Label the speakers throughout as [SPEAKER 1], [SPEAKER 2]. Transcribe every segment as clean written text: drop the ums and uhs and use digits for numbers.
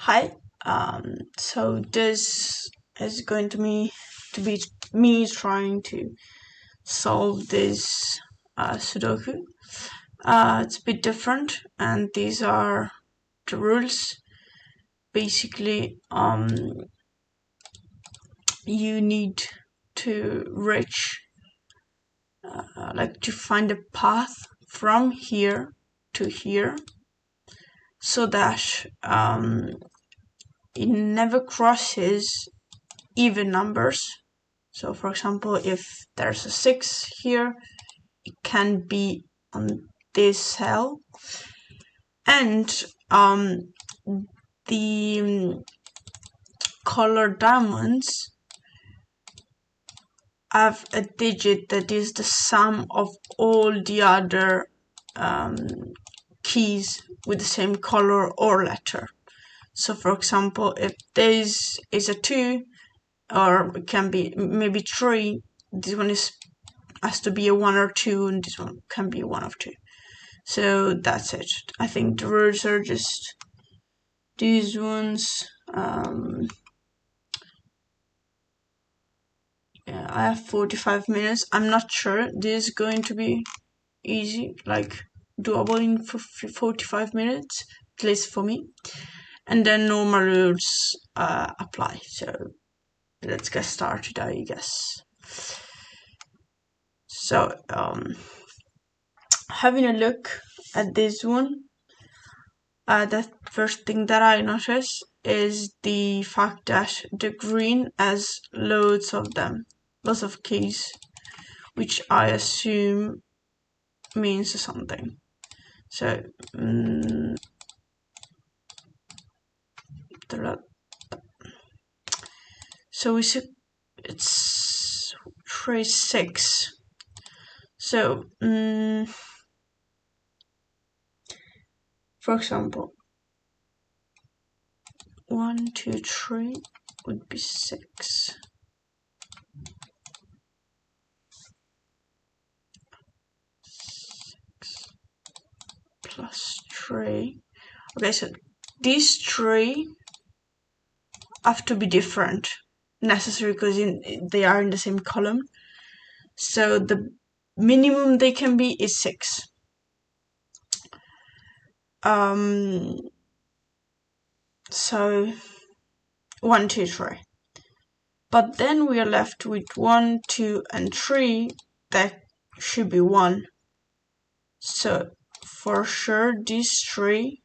[SPEAKER 1] Hi. So this is going to be me trying to solve this sudoku. It's a bit different, and these are the rules. Basically, you need to reach, to find a path from here to here, so that it never crosses even numbers. So for example, if there's a 6 here, it can be on this cell. And the colored diamonds have a digit that is the sum of all the other keys with the same color or letter. So for example, if this is a 2, or it can be maybe 3, this one has to be a 1 or 2, and this one can be 1 of 2. So that's it. I think the rules are just these ones. Yeah, I have 45 minutes. I'm not sure this is going to be easy, like doable in 45 minutes, at least for me. And then normal rules apply. So let's get started, I guess. So having a look at this one, the first thing that I notice is the fact that the green has loads of them, lots of keys, which I assume means something. So we see it's trace 6. So for example, 1, 2, 3 would be 6. 6 plus 3. Okay, so these 3 have to be different, necessary, because they are in the same column. So the minimum they can be is 6. So 1, 2, 3. But then we are left with 1, 2, and 3 that should be 1. So for sure these 3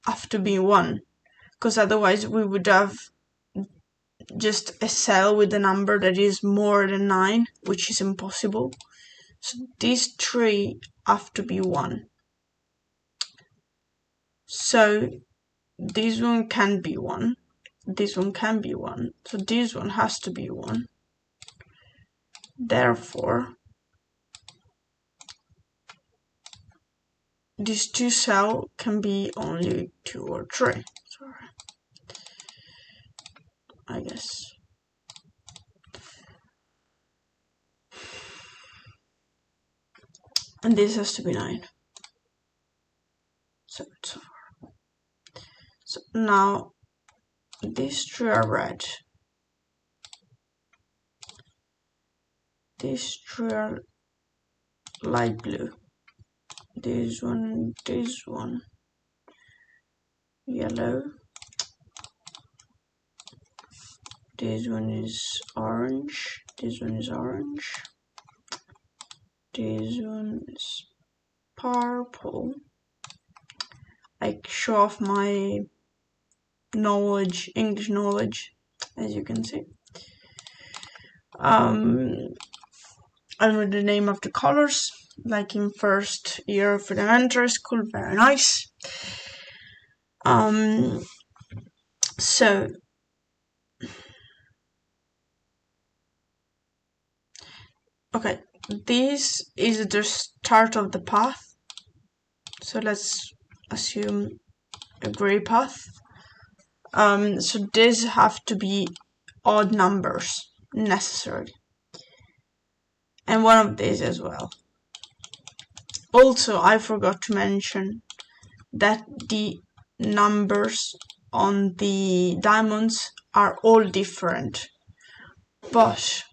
[SPEAKER 1] have to be 1, because otherwise we would have just a cell with a number that is more than 9, which is impossible. So these 3 have to be 1. So this one can be 1. This one can be 1. So this one has to be 1. Therefore, these 2 cells can be only 2 or 3. Sorry. I guess. And this has to be 9. So far. So now these 3 are red. These 3 are light blue. This one, yellow. This one is orange. This one is orange. This one is purple. I show off my knowledge, English knowledge, as you can see. I read the name of the colors, like in first year of elementary school. Very nice. So okay, this is the start of the path. So let's assume a gray path. So these have to be odd numbers, necessarily. And one of these as well. Also, I forgot to mention that the numbers on the diamonds are all different, but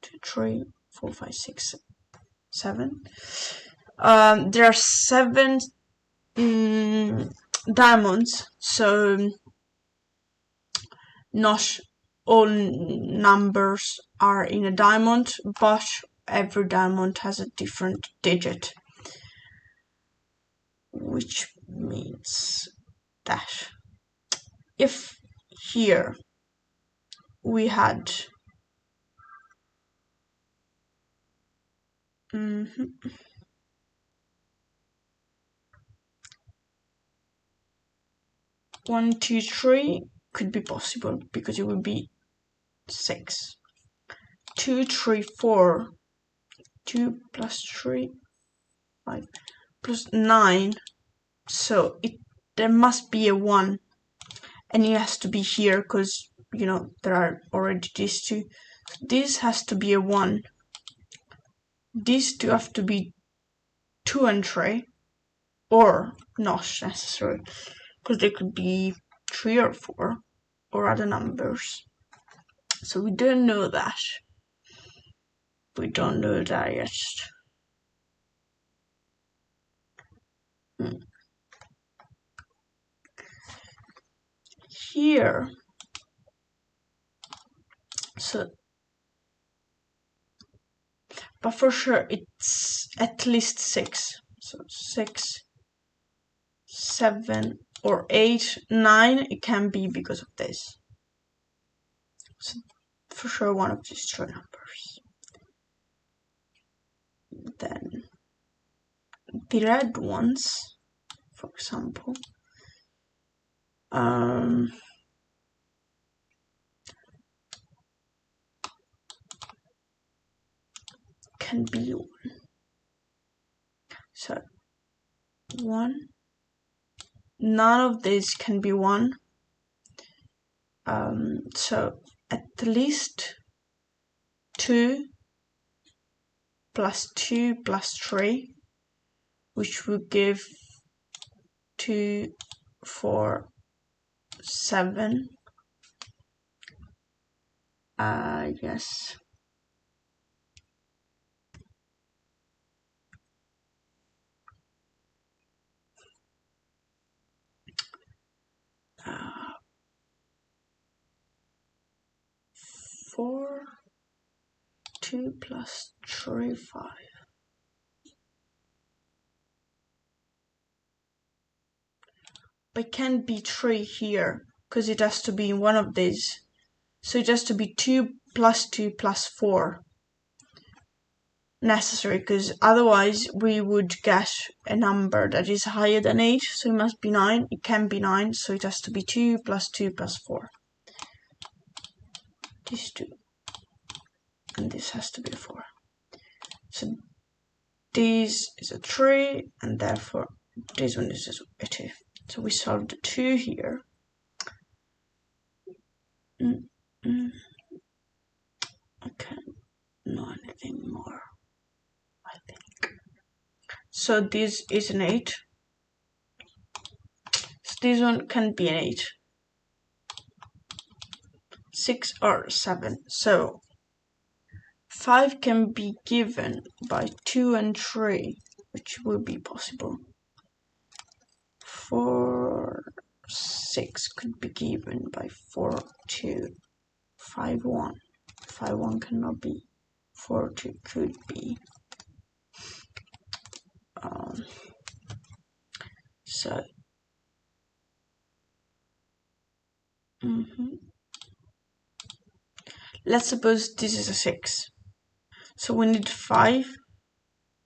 [SPEAKER 1] 2, 3, 4, 5, 6, 7. There are 7 diamonds, so not all numbers are in a diamond, but every diamond has a different digit, which means that if here we had 1, 2, 3 could be possible because it would be 6. 2, 3, 4. 2 plus 3, 5 plus 9. So there must be a 1, and it has to be here because there are already these 2. This has to be a 1. These 2 have to be 2 and 3, or not necessary, because they could be 3 or 4 or other numbers. So we don't know that. We don't know that yet. Here, so, but for sure it's at least 6. So 6, 7, or 8, 9. It can be because of this. So for sure one of these 3 numbers. Then the red ones, for example, can be 1. So 1. None of these can be 1. So at least 2 plus 2 plus 3, which would give 2, 4, 7. Yes. Four, 2 plus 3, 5. But it can't be 3 here, because it has to be in one of these. So it has to be 2 plus 2 plus 4 necessary, because otherwise we would get a number that is higher than 8, so it must be 9. It can be 9, so it has to be 2 plus 2 plus 4. These 2. And this has to be a 4. So this is a 3, and therefore this one is a 2. So we solved the 2 here. I can't know anything more, I think. So this is an 8. So this one can be an 8. 6 or 7. So 5 can be given by 2 and 3, which will be possible. 4, 6 could be given by 4, 2, 5, 1. 5, 1 cannot be. 4, 2 could be. So let's suppose this is a 6. So we need 5.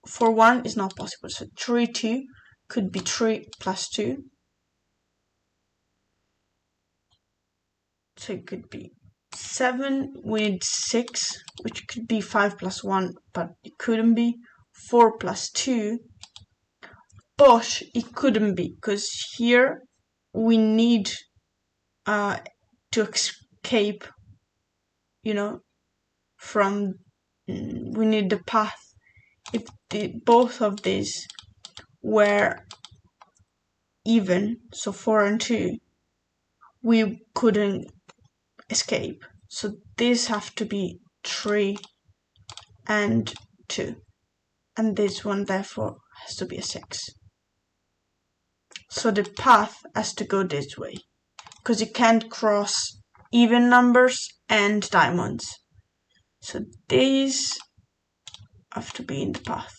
[SPEAKER 1] 4, 1 is not possible. So 3, 2 could be 3 plus 2. So it could be 7. We need 6, which could be 5 plus 1, but it couldn't be. 4 plus 2, but it couldn't be, because here we need to escape, from, we need the path. If both of these were even, so 4 and 2, we couldn't escape. So these have to be 3 and 2. And this one therefore has to be a 6. So the path has to go this way, because you can't cross even numbers and diamonds. So these have to be in the path.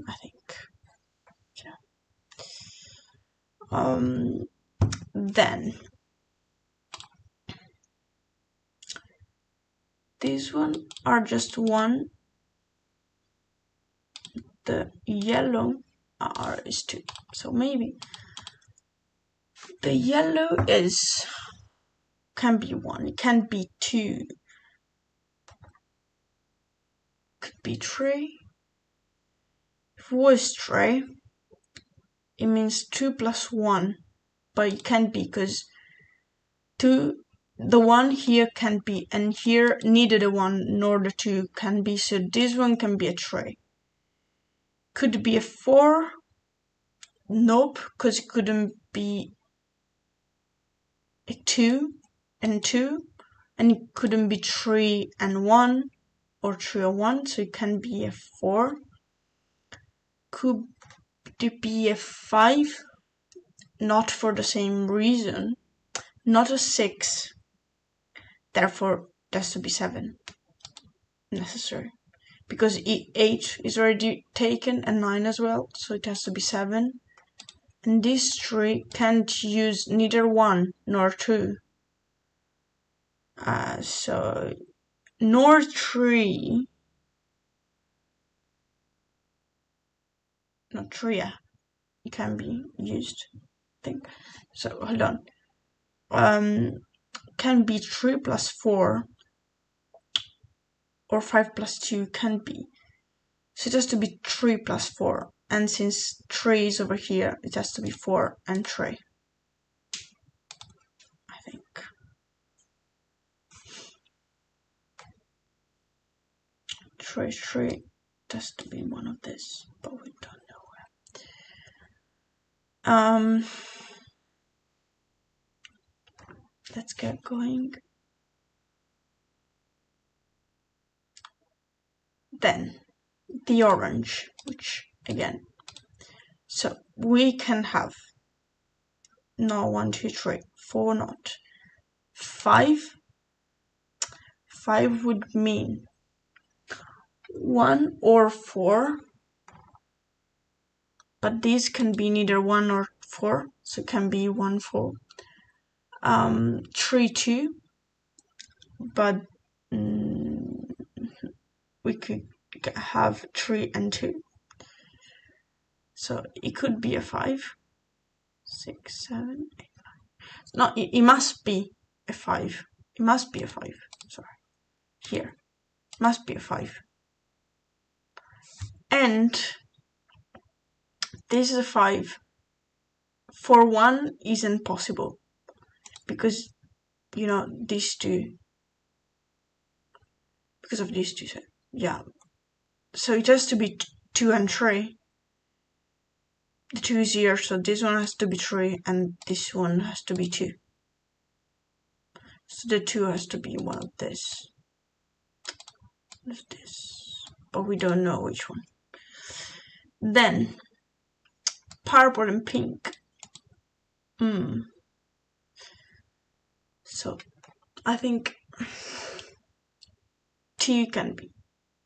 [SPEAKER 1] I think. Yeah. Then these one are just 1. The yellow R is 2. So maybe the yellow can be 1. It can be 2. Could be 3. If it was 3, it means 2 plus 1. But it can't be, because 2, the 1 here can be, and here neither the 1 nor the 2 can be, so this one can be a 3. Could it be a 4? Nope, because it couldn't be a 2 and 2, and it couldn't be 3 and 1, or 3 or 1, so it can be a 4. Could it be a 5? Not for the same reason. Not a 6. Therefore, it has to be 7 necessary. Because 8 is already taken, and 9 as well, so it has to be 7. And these 3 can't use neither 1 nor 2. So, nor 3. Not 3, yeah. It can be used, I think. So, hold on. Can be 3 plus 4. Or 5 plus 2 can be. So it has to be 3 plus 4. And since 3 is over here, it has to be 4 and 3. I think. 3, 3. It has to be one of this, but we don't know. Let's get going. Then the orange, which again, so we can have no 1, 2, 3, 4, not 5. 5 would mean 1 or 4, but these can be neither 1 or 4, so it can be 1, 4. 3, 2, but we could have 3 and 2. So it could be a 5, 6, 7, 8, 9. No, it must be a 5. It must be a 5. Sorry. Here. It must be a 5. And this is a 5. For 1 isn't possible. Because, these two. Because of these two. Yeah. So it has to be 2 and 3. The 2 is here, so this one has to be 3, and this one has to be 2. So the 2 has to be one of this. This. But we don't know which one. Then, purple and pink. So, I think 2 can be.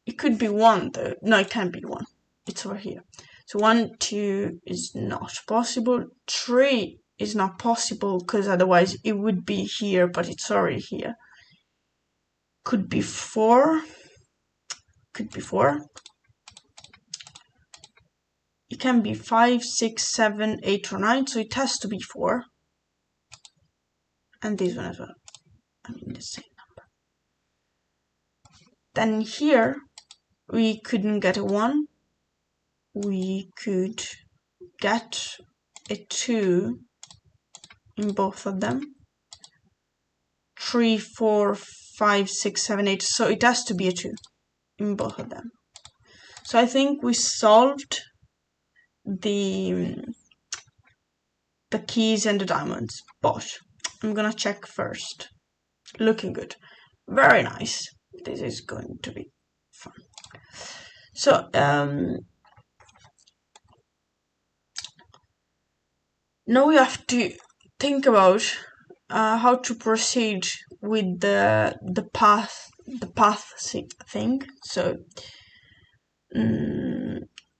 [SPEAKER 1] It could be 1 though. No, it can't be 1. It's over here. So 1, 2 is not possible. 3 is not possible because otherwise it would be here, but it's already here. Could be 4. Could be 4. It can be 5, 6, 7, 8, or 9, so it has to be 4. And this one as well. I mean the same number. Then here, we couldn't get a 1. We could get a 2 in both of them. 3, 4, 5, 6, 7, 8. So it has to be a 2 in both of them. So I think we solved the keys and the diamonds, but I'm gonna check first. Looking good. Very nice. This is going to be fun. So, now we have to think about how to proceed with the path thing. So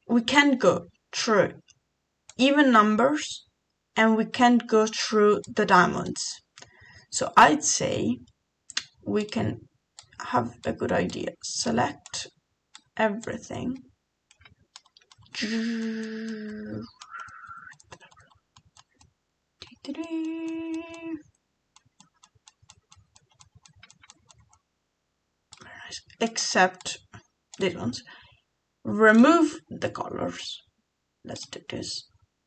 [SPEAKER 1] we can go through even numbers and we can't go through the diamonds. So I'd say we can have a good idea. Select everything. Except these ones. Remove the colors. Let's do this.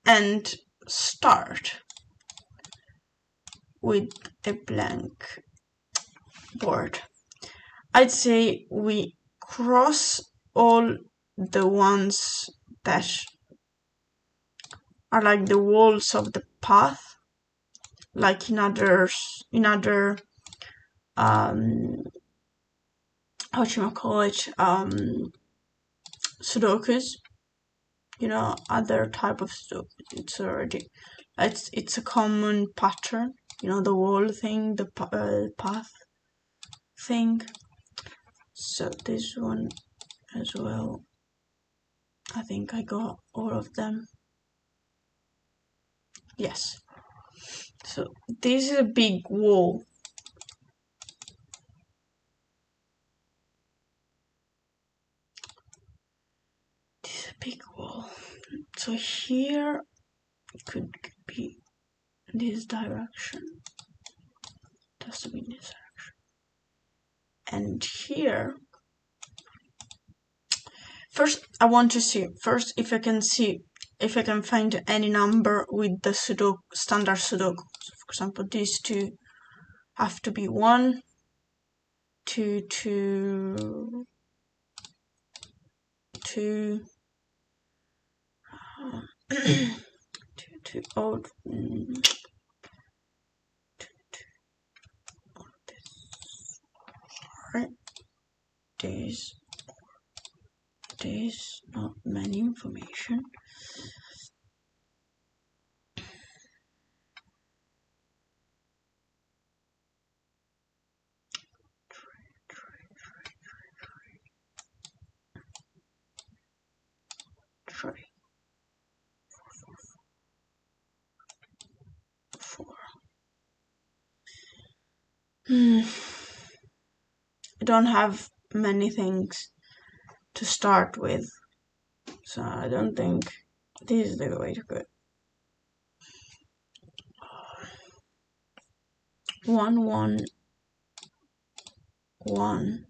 [SPEAKER 1] And start with a blank board. I'd say we cross all the ones that are like the walls of the path, like in other how should I call it, sudokus, other type of sudoku. It's a common pattern, the wall thing, the path thing. So this one as well, I think I got all of them. Yes. So this is a big wall. This is a big wall. So here it could be this direction. It has to be this direction. And here, first I want to see if I can find any number with the standard sudoku. So for example, these two have to be 1, 2, 2, 2, 2, 2, oh, this, not many information. Three, 4. I don't have many things to start with, so I don't think this is the way to go. 1, 1, 1.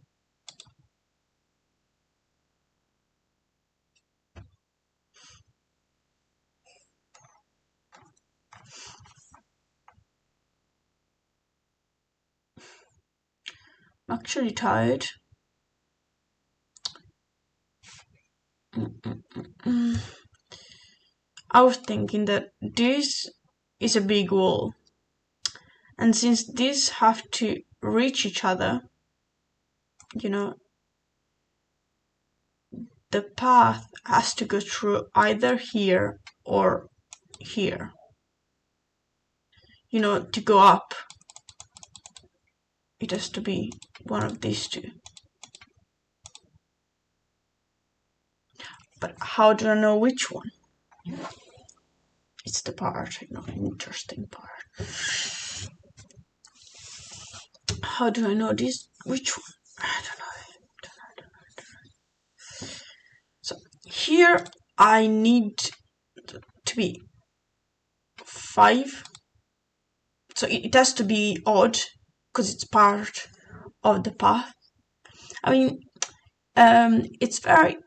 [SPEAKER 1] I'm actually tired. I was thinking that this is a big wall, and since these have to reach each other, the path has to go through either here or here. To go up, it has to be one of these two. But how do I know which one? It's the part, interesting part. How do I know which one? I don't know. So here I need to be 5. So it has to be odd because it's part of the path. I mean, it's very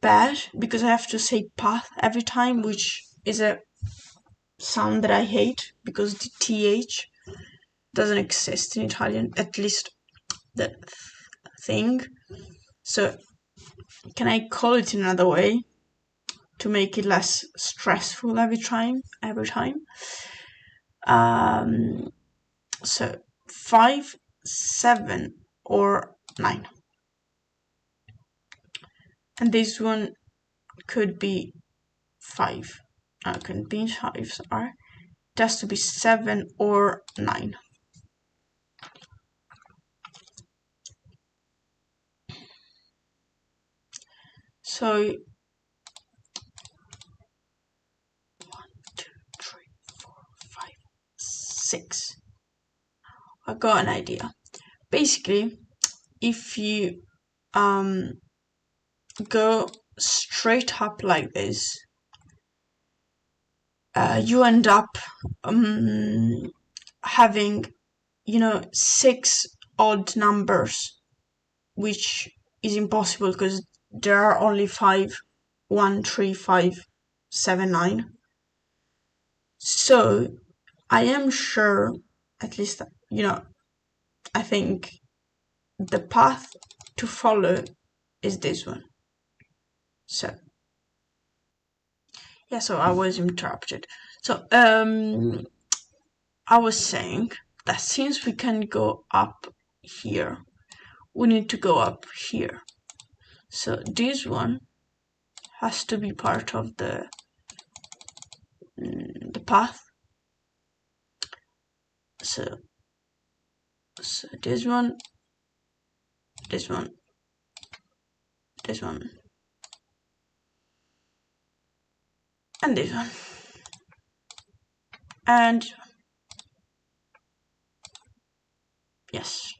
[SPEAKER 1] bad because I have to say path every time, which is a sound that I hate because the th doesn't exist in Italian, at least the thing. So can I call it another way to make it less stressful every time. So 5, 7, or 9. And this one could be 5. Couldn't be 5, sorry. It has to be 7 or 9. So 1, 2, 3, 4, 5, 6. I got an idea. Basically, if you go straight up like this, you end up having, 6 odd numbers, which is impossible because there are only 5, 1, 3, 5, 7, 9. So I am sure, at least, I think the path to follow is this one. So yeah, so I was interrupted. So I was saying that since we can go up here, we need to go up here. So this one has to be part of the path. So this one, this one, this one, and this one, and yes.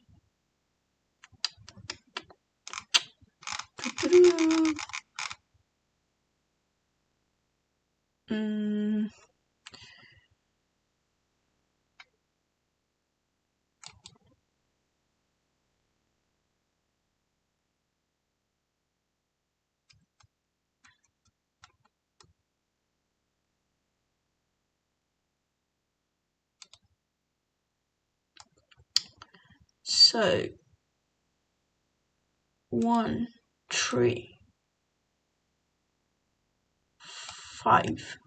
[SPEAKER 1] So 1, 3, 5,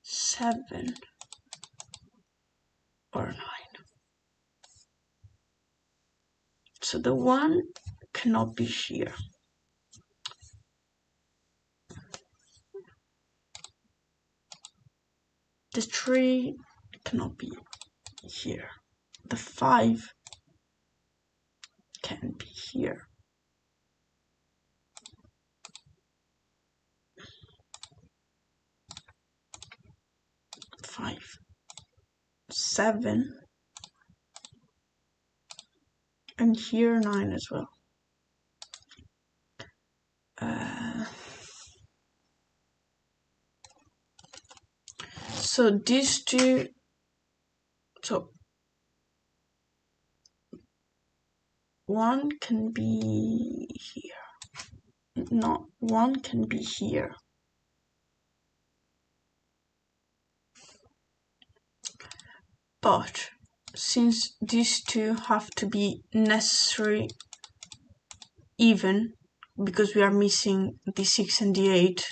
[SPEAKER 1] 7, or 9. So the 1 cannot be here. The 3 cannot be here. The 5 can be here. 5, 7, and here 9 as well. So these two, so 1 can be here. No, 1 can be here. But since these two have to be necessary even, because we are missing the 6 and the 8,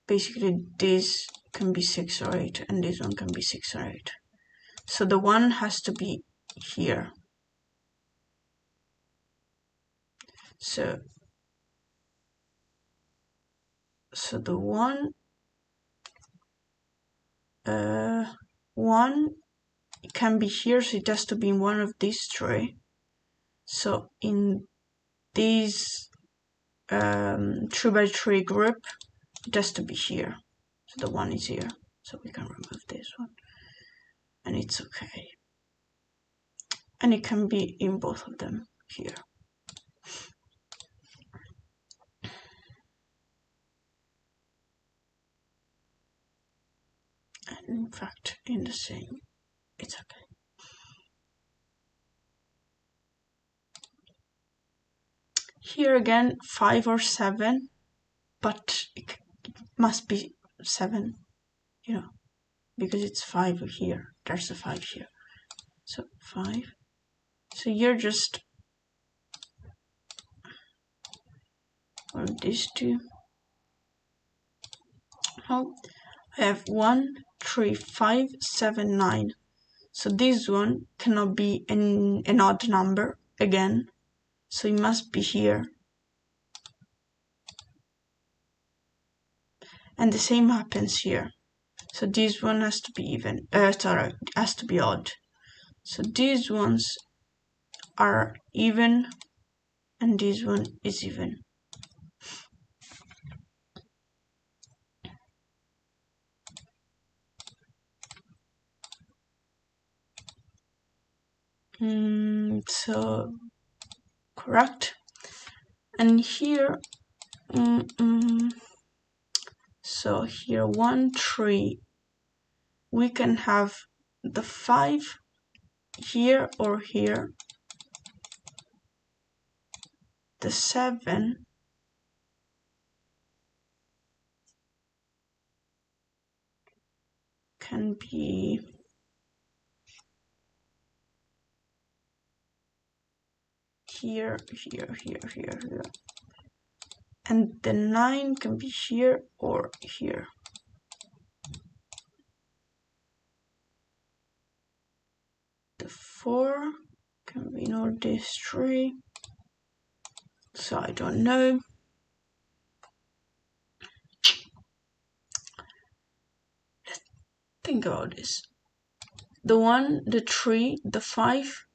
[SPEAKER 1] basically this can be 6 or 8, and this one can be 6 or 8. So the 1 has to be here. So the 1 can be here, so it has to be in one of these 3. So in this 3x3 group, it has to be here. So the 1 is here, so we can remove this one, and it's okay. And it can be in both of them here. And in fact, in the same, it's okay. Here again, 5 or 7, but it must be 7, because it's 5 here. There's a 5 here. So 5. So you're just from these two. Now I have 1, 3, 5, 7, 9. So this one cannot be an odd number again. So it must be here. And the same happens here. So this one has to be even. Has to be odd. So these ones are even, and this one is even. So correct. And here, so here 1, 3. We can have the 5 here or here. The 7 can be here, here, here, here, here. And the 9 can be here or here. The 4 can be not this 3. So I don't know. Let's think about this. The 1, the 3, the 5.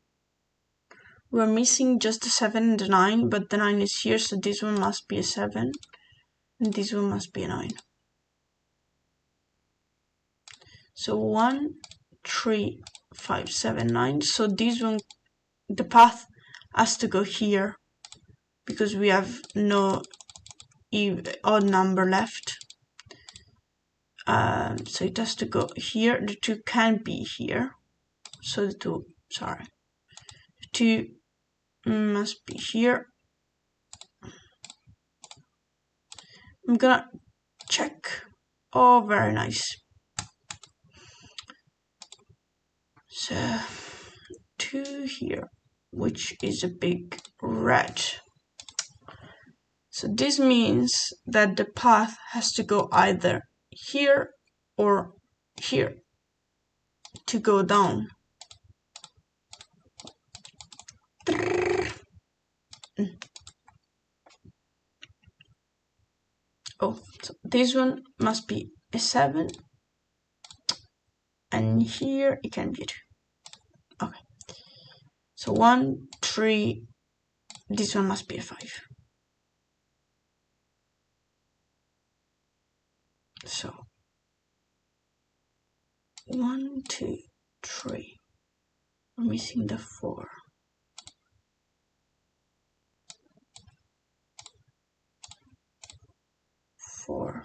[SPEAKER 1] We're missing just the 7 and the 9, but the 9 is here, so this one must be a 7. And this one must be a 9. So 1, 3, 5, 7, 9. So this one, the path has to go here because we have no odd number left. So it has to go here. The 2 can be here. So the 2 must be here. I'm gonna check. Oh, very nice. So 2 here, which is a big red. So this means that the path has to go either here or here to go down. Oh, so this one must be a 7. And here it can be a 2. Okay. So 1, 3, this one must be a 5. So 1, 2, 3. We're missing the 4. 4,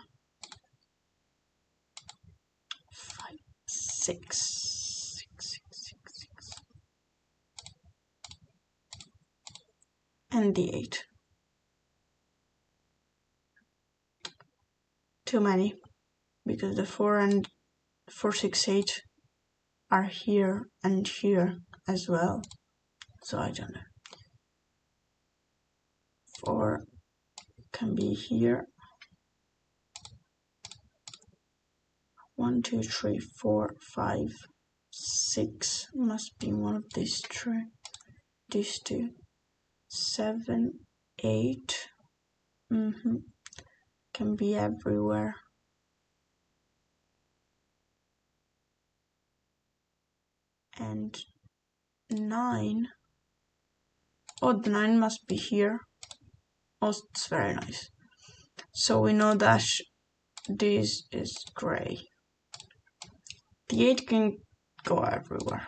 [SPEAKER 1] 5, 6, 6. And the 8. Too many, because the 4 and 4, 6, 8 are here and here as well. So I don't know. 4 can be here. 1, 2, 3, 4, 5, 6 must be one of these 3. These 2. 7, 8. Can be everywhere. And 9. Oh, the 9 must be here. Oh, it's very nice. So we know that this is gray. The 8 can go everywhere.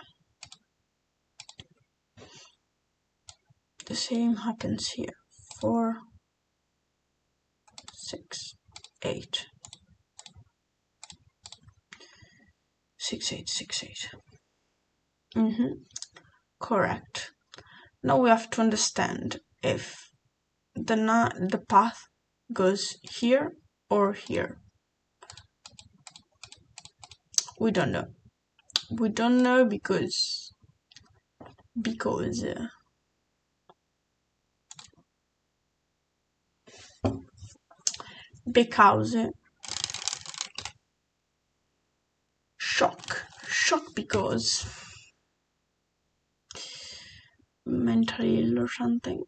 [SPEAKER 1] The same happens here. 4, 6, 8. 6, 8, 6, 8. Correct. Now we have to understand if the path goes here or here. We don't know. We don't know because because shock because mentally ill or something.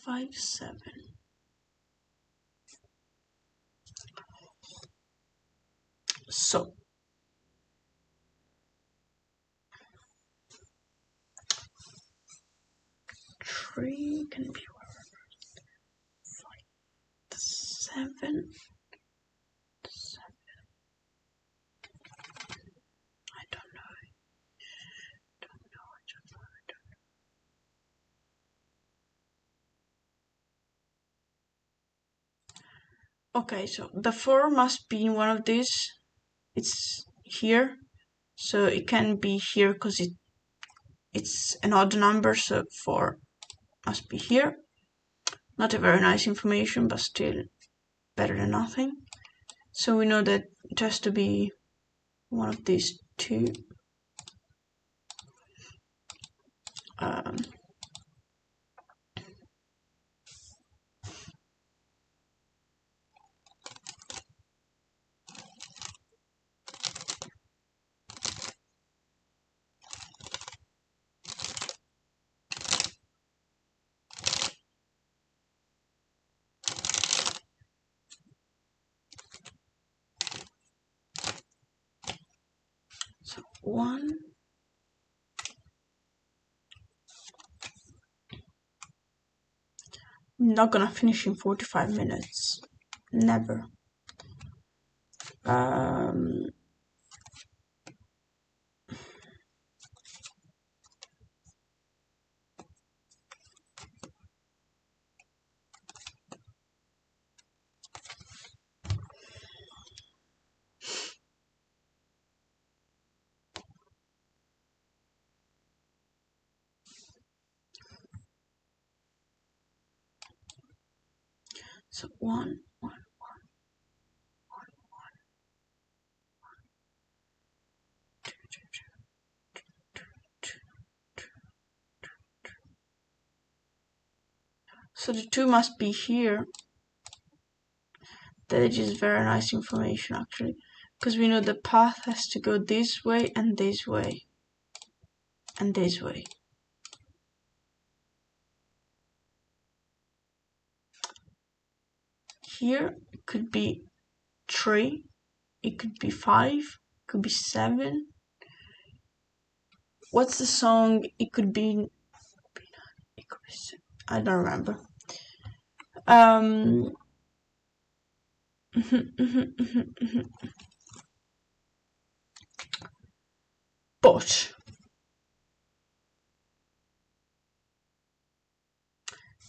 [SPEAKER 1] 5-7. So 3 can be 5-7. I don't know. Okay, so the 4 must be in one of these. It's here, so it can be here because it's an odd number, so 4 must be here. Not a very nice information, but still better than nothing. So we know that it has to be one of these two. So 1. I'm not gonna finish in 45 minutes. Never. So 1, 1, 1, 1, 1, 2, 2, 2, 2, 2, 2. So the 2 must be here. That is very nice information actually, because we know the path has to go this way and this way and this way. Here it could be 3, it could be 5, it could be 7. What's the song? It could be, I don't remember. But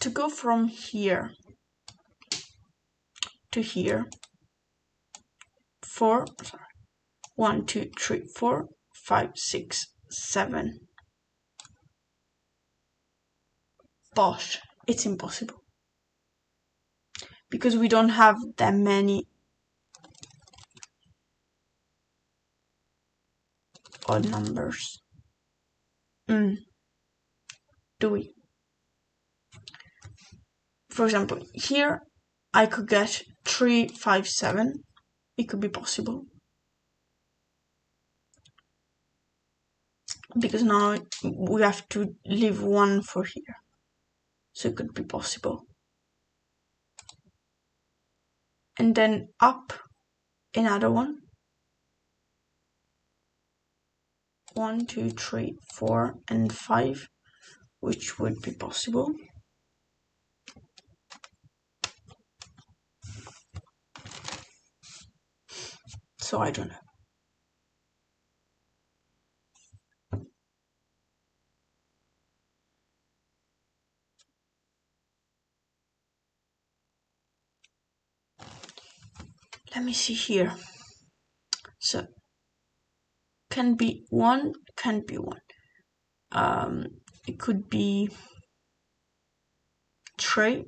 [SPEAKER 1] to go from here to here, 1, 2, 3, 4, 5, 6, 7. But it's impossible because we don't have that many odd numbers. Do we? For example, here I could get 3, 5, 7. It could be possible. Because now we have to leave 1 for here. So it could be possible. And then up another one. 1, 2, 3, 4, and 5, which would be possible. So I don't know. Let me see here. So can be 1, can be 1. It could be 3.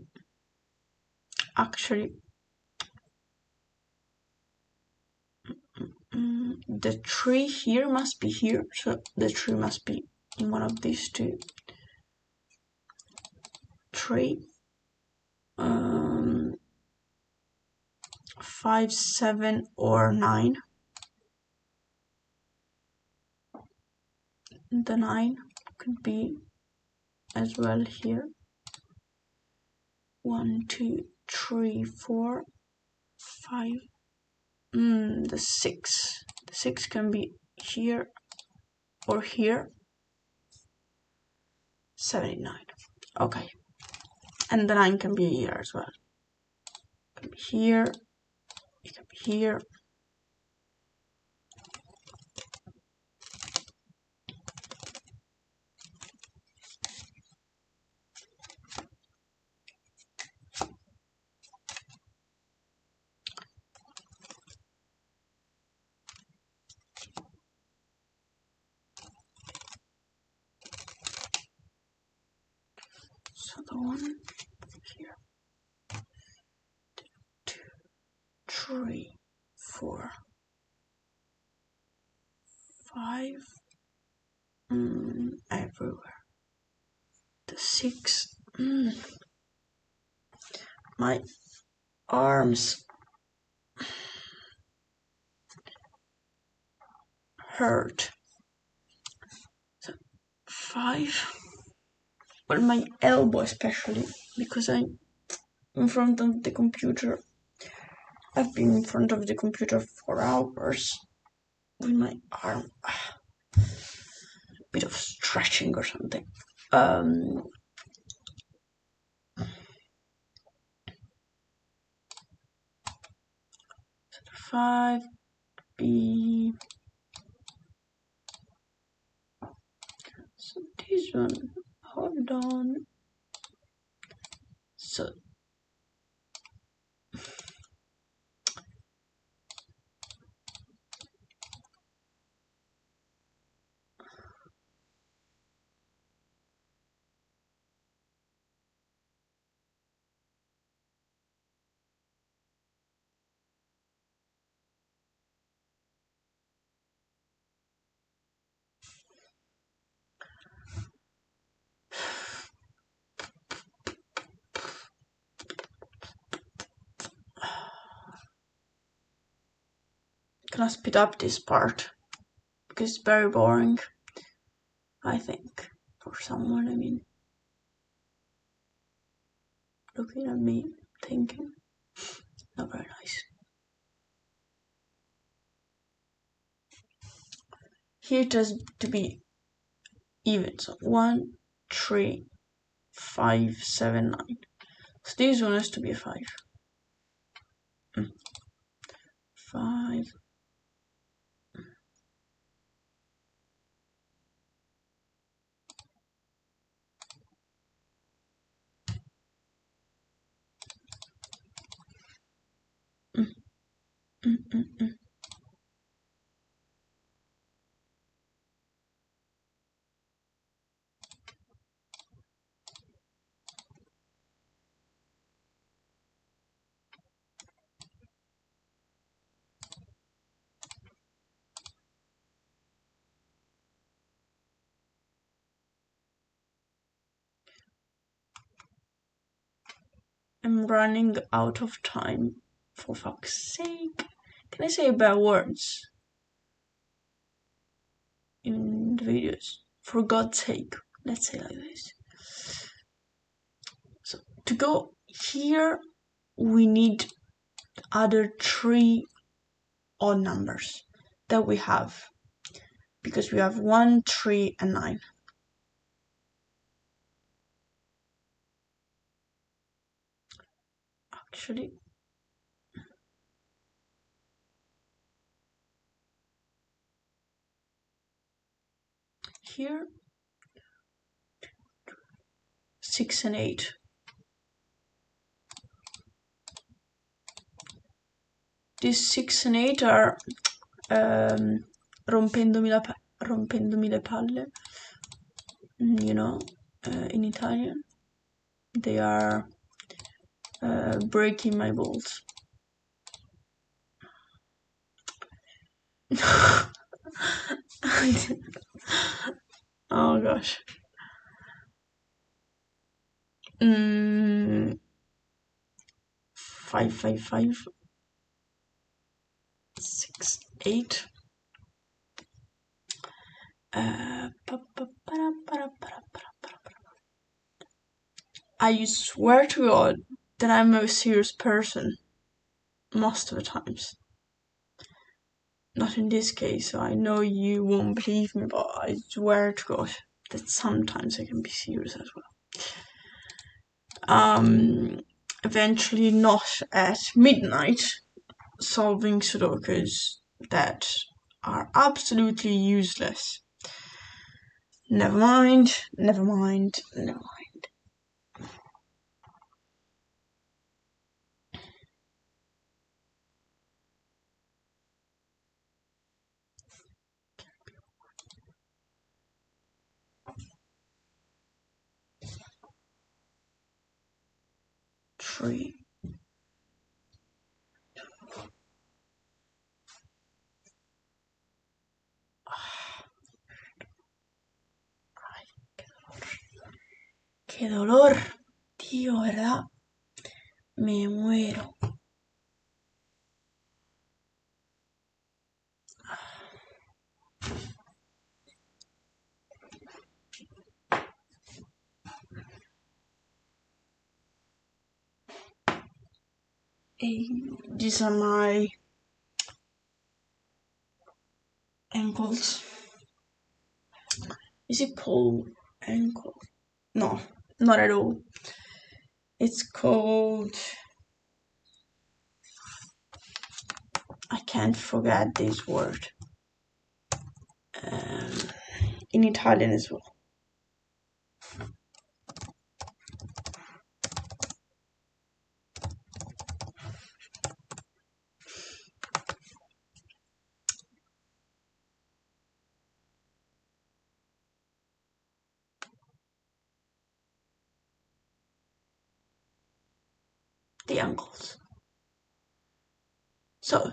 [SPEAKER 1] Actually, the tree here must be here, so the tree must be in one of these two. 3, 5, 7, or 9. The 9 could be as well here. 1, 2, 3, 4, 5. The 6. The 6 can be here or here. 79. Okay. And the 9 can be here as well. It can be here. It can be here. So the 1 here. 2, 3, 4, 5. Everywhere. The 6. My arms hurt. So 5. Well, my elbow especially, because I'm in front of the computer. I've been in front of the computer for hours with my arm. A bit of stretching or something. 5 B. So this one, hold on. So can I speed up this part? Because it's very boring, I think, for someone. I mean, looking at me, thinking, not very nice. Here it has to be even. So 1, 3, 5, 7, 9. So this one has to be a 5. 5. I'm running out of time. For fuck's sake. Can I say bad words in the videos? For God's sake. Let's say like this. So to go here, we need other 3 odd numbers that we have. Because we have 1, 3, and 9. Actually, here 6 and 8. These 6 and 8 are rompendomi le palle, you know, in Italian. They are breaking my balls. Oh gosh. 555 6 8. I swear to God that I'm a serious person most of the times. Not in this case, so I know you won't believe me, but I swear to God that sometimes I can be serious as well. Eventually not at midnight, solving sudokus that are absolutely useless. Never mind, never mind, never mind. Three. ¡Qué dolor! Tío, ¿verdad? Me muero. These are my ankles. Is it called ankle? No, not at all. It's called... I can't forget this word. In Italian as well. The ankles. So,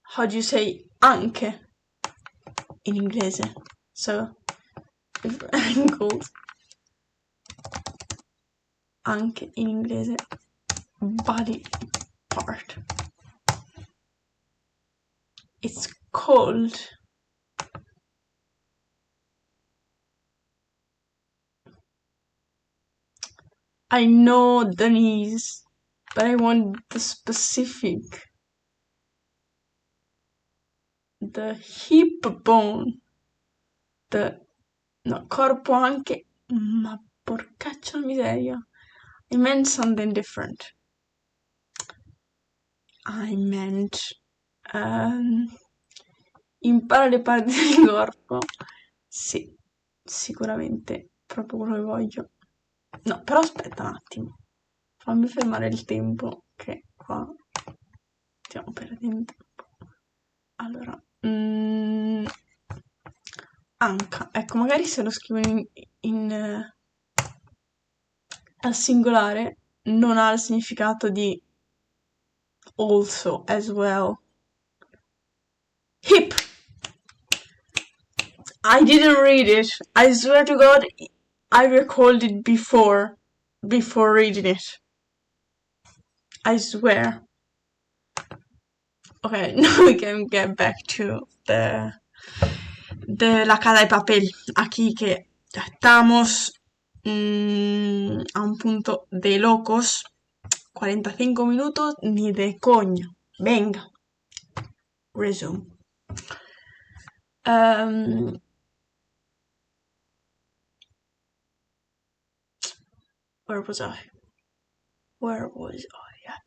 [SPEAKER 1] how do you say anche in inglese? So, ankles. Anche in inglese. Body part. It's called... I know the knees, but I want the specific. The hip bone. No, corpo anche. Ma porcaccia miseria. I meant something different. I meant... impara le parti del corpo. Sì, sicuramente. Proprio quello che voglio. No, però aspetta un attimo. Fammi fermare il tempo, che qua stiamo perdendo tempo. Allora, anca. Ecco, magari se lo scrivo al singolare non ha il significato di also, as well. Hip! I didn't read it. I swear to God, I recalled it before reading it. I swear. Okay, now we can get back to de La Casa de Papel. Aquí que ya estamos a un punto de locos. 45 minutos ni de coño. Venga. Resume. Where was I? Yeah.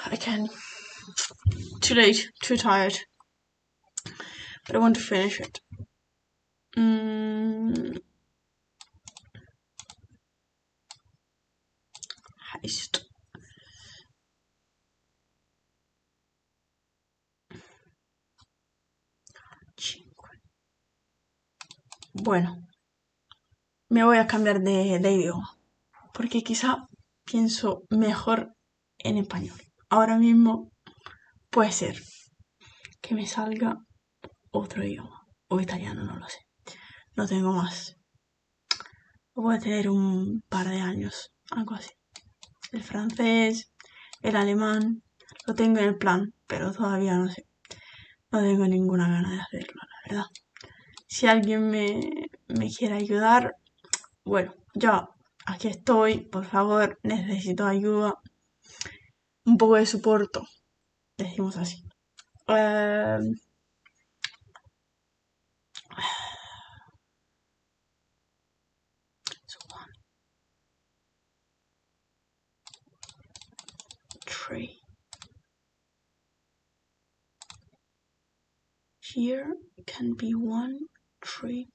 [SPEAKER 1] I can't. Too late. Too tired. But I want to finish it. Heist. Bueno, me voy a cambiar de idioma, porque quizá pienso mejor en español. ahora mismo puede ser que me salga otro idioma. O italiano, no lo sé. No tengo más. Voy a tener un par de años, algo así. El francés, el alemán, lo tengo en el plan, pero todavía no sé. No tengo ninguna gana de hacerlo, la verdad. Si alguien me quiere ayudar, bueno, yo aquí estoy, por favor, necesito ayuda. Un poco de soporte, decimos así. So 1, 3. Here can be 1, 3.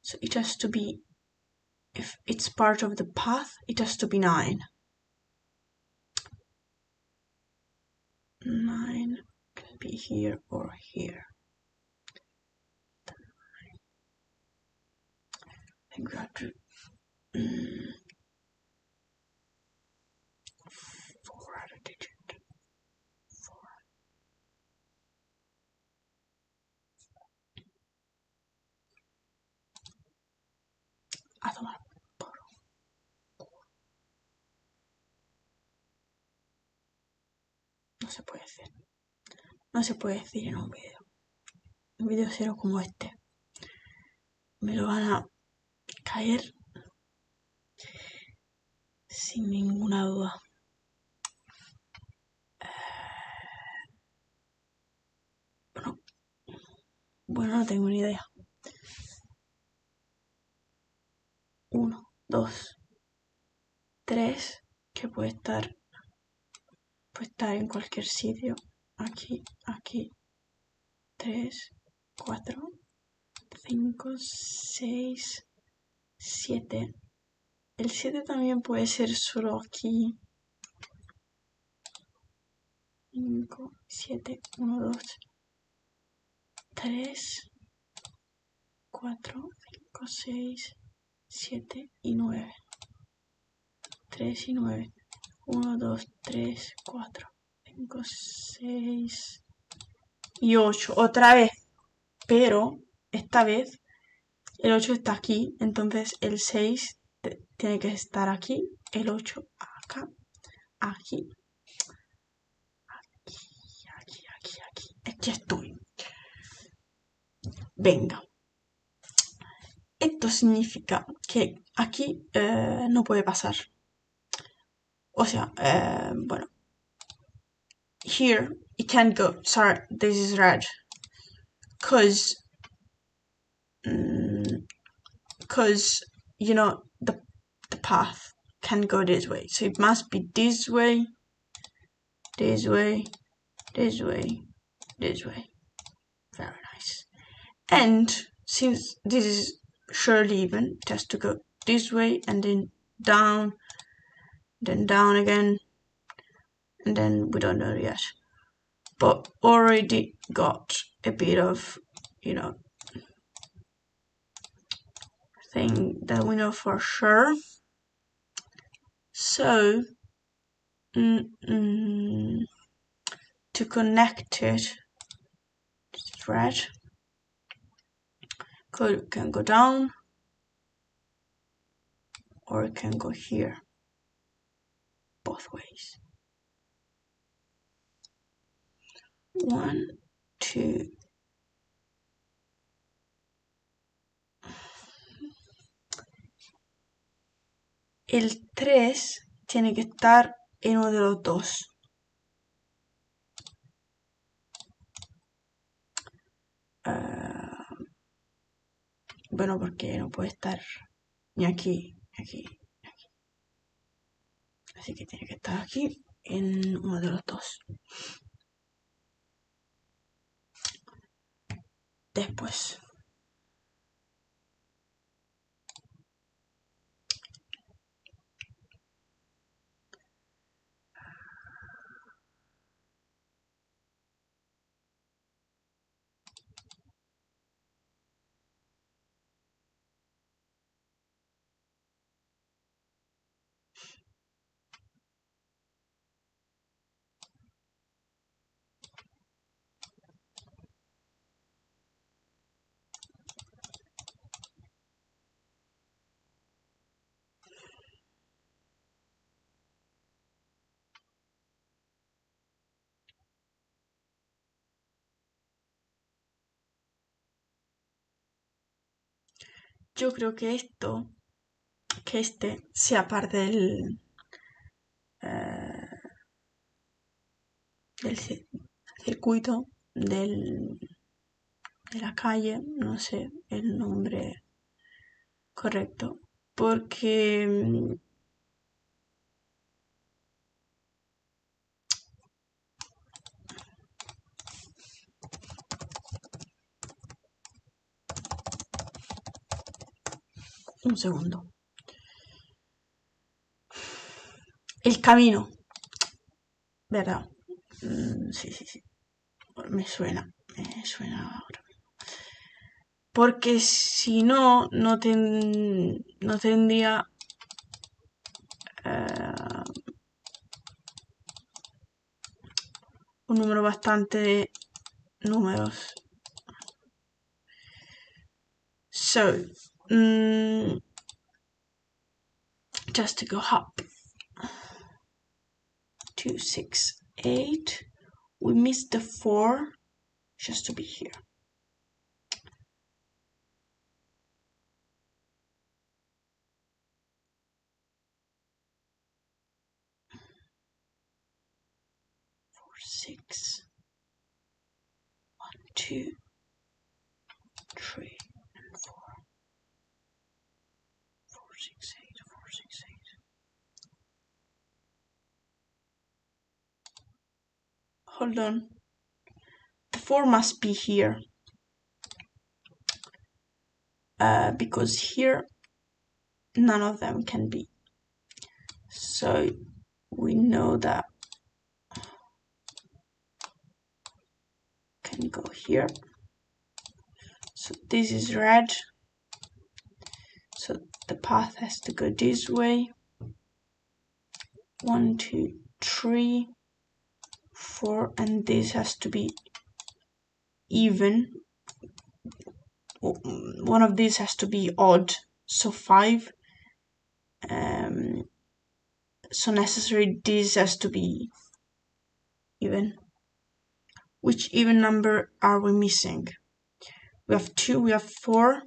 [SPEAKER 1] So it has to be, if it's part of the path, it has to be 9. 9 can be here or here. I think we have to 4 at a digit. 4. A tomar por. No se puede decir. No se puede decir en un vídeo. Un vídeo cero como este. Me lo van a caer sin ninguna duda. Bueno, no tengo ni idea. 1, 2, 3, que puede estar en cualquier sitio. Aquí, aquí. 3, 4, 5, 6, 7. El 7 también puede ser solo aquí. 5, 7, 1, 2, 3, 4, 5, 6, 7 y 9. 3 y 9. 1, 2, 3, 4, 5, 6 y 8. Otra vez. Pero esta vez el 8 está aquí. Entonces el 6 tiene que estar aquí. El 8 acá. Aquí. Aquí estoy. Venga. Esto significa que aquí no puede pasar. O sea, bueno. Here, it can't go. Sorry, this is red. Because, you know, the path can go this way. So it must be this way, this way, this way, this way. Very nice. And since this is surely even, it has to go this way and then down again, and then we don't know yet. But already got a bit of, you know, thing that we know for sure. So, to connect it, thread, can go down, or it can go here, both ways. 1, 2. El 3 tiene que estar en uno de los dos. Bueno, porque no puede estar ni aquí, ni aquí, ni aquí. Así que tiene que estar aquí en uno de los dos. Después. yo creo que este sea parte del circuito de la calle, no sé el nombre correcto, porque un segundo. El camino, ¿verdad? Sí, sí, sí. Me suena ahora. Porque si no, no tendría un número bastante de números. So, just to go up. 2, 6, 8. We missed the 4 just to be here. Four, 6. 1, 2, 3, and 4. 4, 6, 8. 4, 6, 8. Hold on. The 4 must be here. Because here none of them can be. So we know that can go here. So this is red. So the path has to go this way. 1, 2, 3, 4, and this has to be even. One of these has to be odd, so 5. So necessary this has to be even. Which even number are we missing? We have 2, we have 4,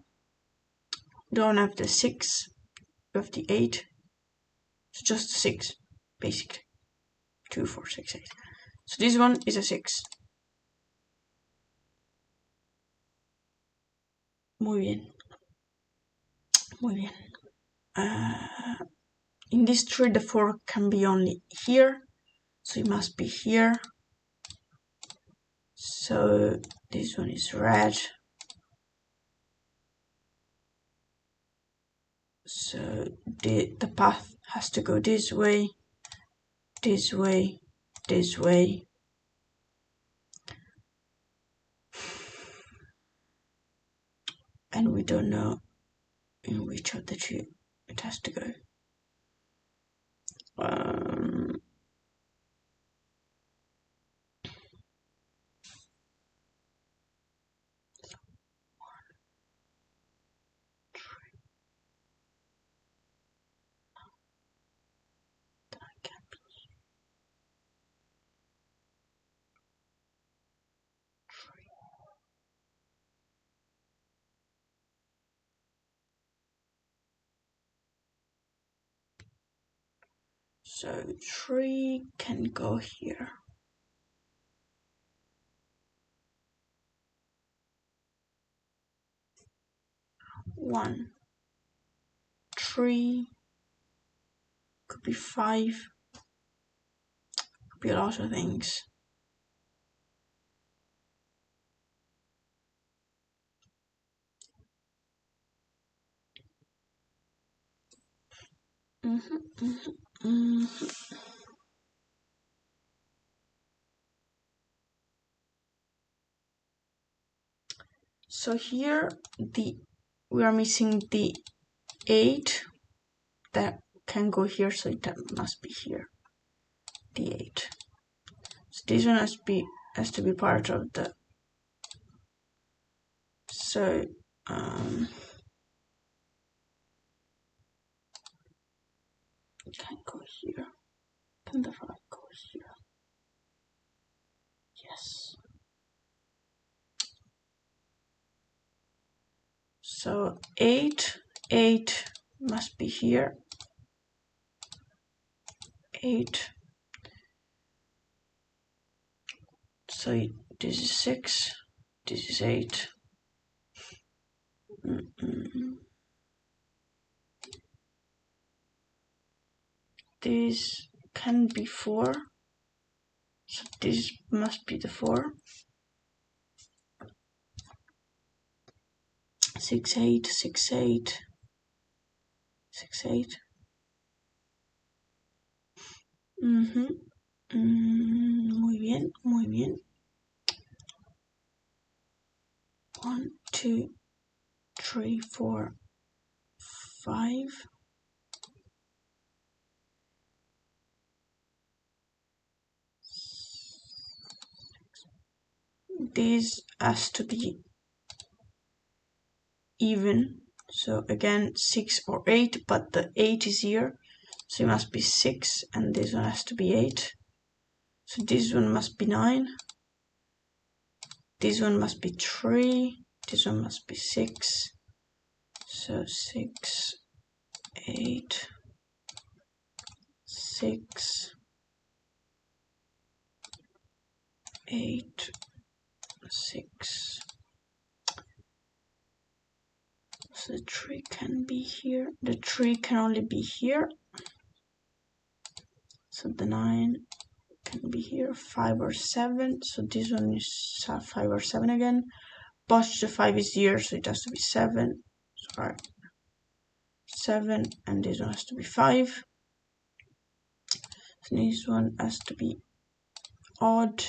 [SPEAKER 1] we don't have the 6, we have the 8, so just 6, basically. 2, 4, 6, 8. So this one is a 6. Muy bien. Muy bien. In this tree, the 4 can be only here, so it must be here. So this one is red. So the path has to go this way, this way, this way. And we don't know in which of the two it has to go. So 3 can go here. 1, 3, could be 5, could be a lot of things. So here we are missing the 8 that can go here, so it must be here. The 8. So this one has to be part of the. So it can go here. Can the 5 go here? Yes. So 8 8 must be here. 8. So this is 6. This is 8. This can be 4. So this must be the 4. 6, 8, 6, 8, 6, 8. Muy bien, muy bien. 1, 2, 3, 4, 5. This has to be even. So again, 6 or 8, but the 8 is here. So it must be 6, and this one has to be 8. So this one must be 9. This one must be 3. This one must be 6. So 6, 8, 6, 8, 6. So the 3 can be here. The 3 can only be here. So the 9 can be here. 5 or 7. So this one is 5 or 7 again. But the 5 is here, so it has to be 7. Sorry. 7, and this one has to be 5. So this one has to be odd.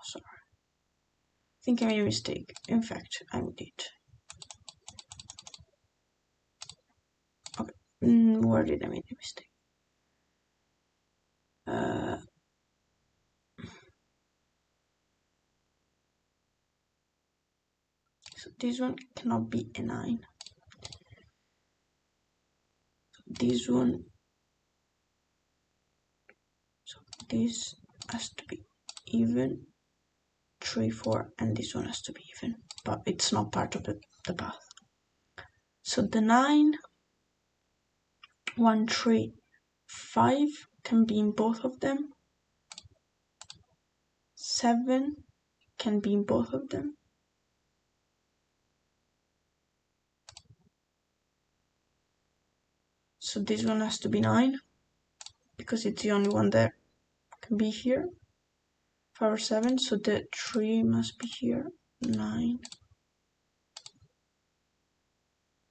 [SPEAKER 1] Sorry. I think I made a mistake. In fact, I did. Okay. Where did I make a mistake? So this one cannot be a 9. This one, so this has to be even. 3, 4, and this one has to be even, but it's not part of the path. So the 9, 1, 3, 5 can be in both of them. 7 can be in both of them. So this one has to be 9, because it's the only one that can be here. 5 or 7, so the 3 must be here. 9.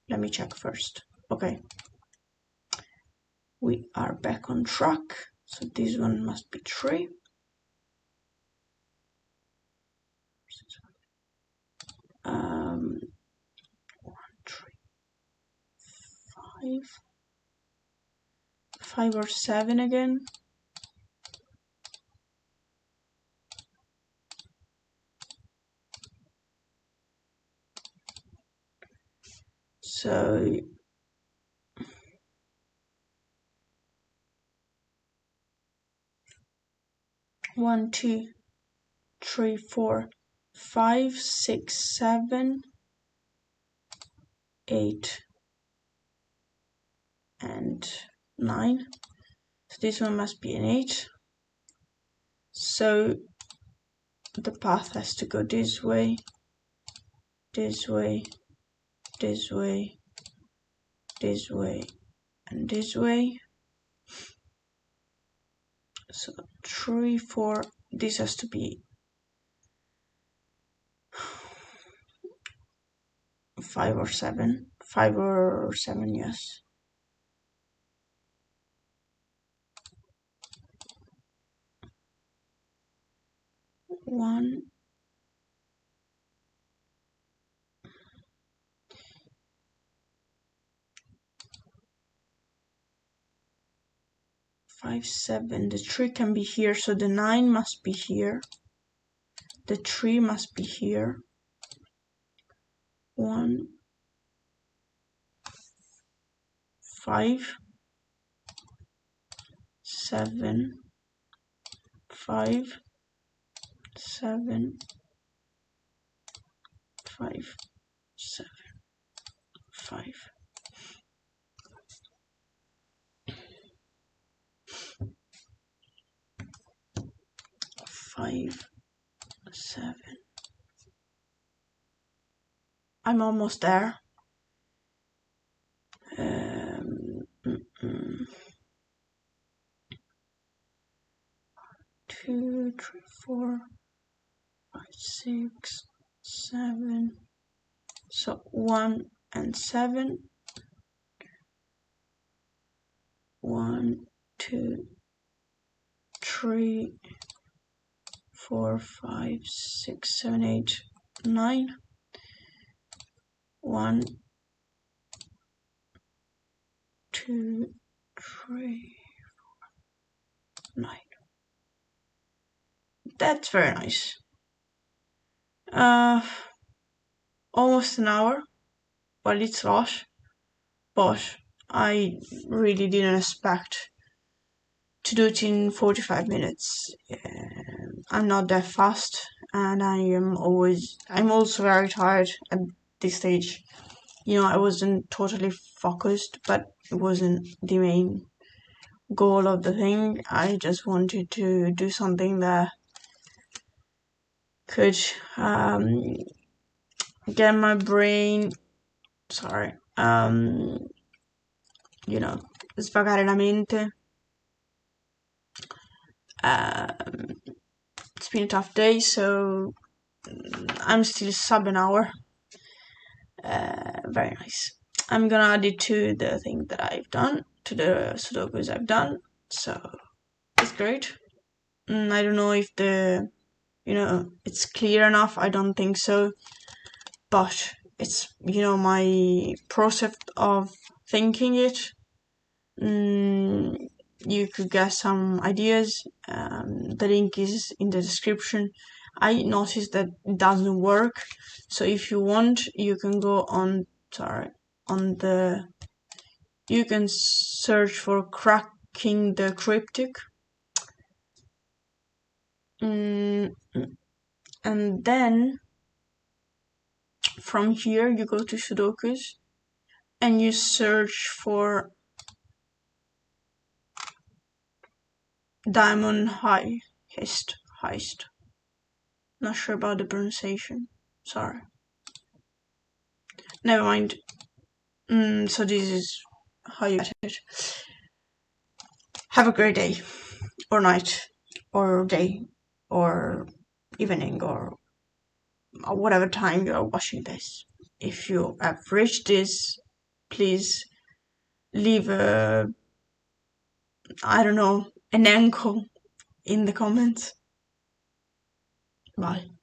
[SPEAKER 1] Let me check first. Okay. We are back on track. So this one must be 3. 1, 3, 5. 5 or 7 again. So 1, 2, 3, 4, 5, 6, 7, 8, and 9. So this one must be an 8. So the path has to go this way, this way, this way, this way, and this way. So 3, 4, this has to be 5 or 7. 5 or 7, yes. 1, 5, 7. The 3 can be here, so the 9 must be here. The 3 must be here. 1, 5, 7, 5, 7, 5, 7. 5. Five, 7. I'm almost there. 2, 3, 4, 5, 6, 7. So 1 and 7. 1, 2, 3, 4, 5, 6, 7, 8, 9. 1, 2, 3, 4, 9. That's very nice. Almost an hour, but it's rush. But I really didn't expect to do it in 45 minutes. I'm not that fast, and I'm also very tired at this stage. I wasn't totally focused, but it wasn't the main goal of the thing. I just wanted to do something that could get my brain, svagare la mente. It's been a tough day, so I'm still sub an hour. Very nice. I'm gonna add it to the thing that I've done, to the sudokus I've done, so it's great. I don't know if it's clear enough. I don't think so, but it's my process of thinking it. You could get some ideas. The link is in the description. I noticed that it doesn't work, so if you want, you can go you can search for cracking the cryptic. And then from here you go to sudokus and you search for diamond heist. Not sure about the pronunciation, sorry. Never mind. So this is how you get it. Have a great day, or night, or day, or evening, or whatever time you are watching this. If you have reached this, please leave an ankle in the comments. Bye.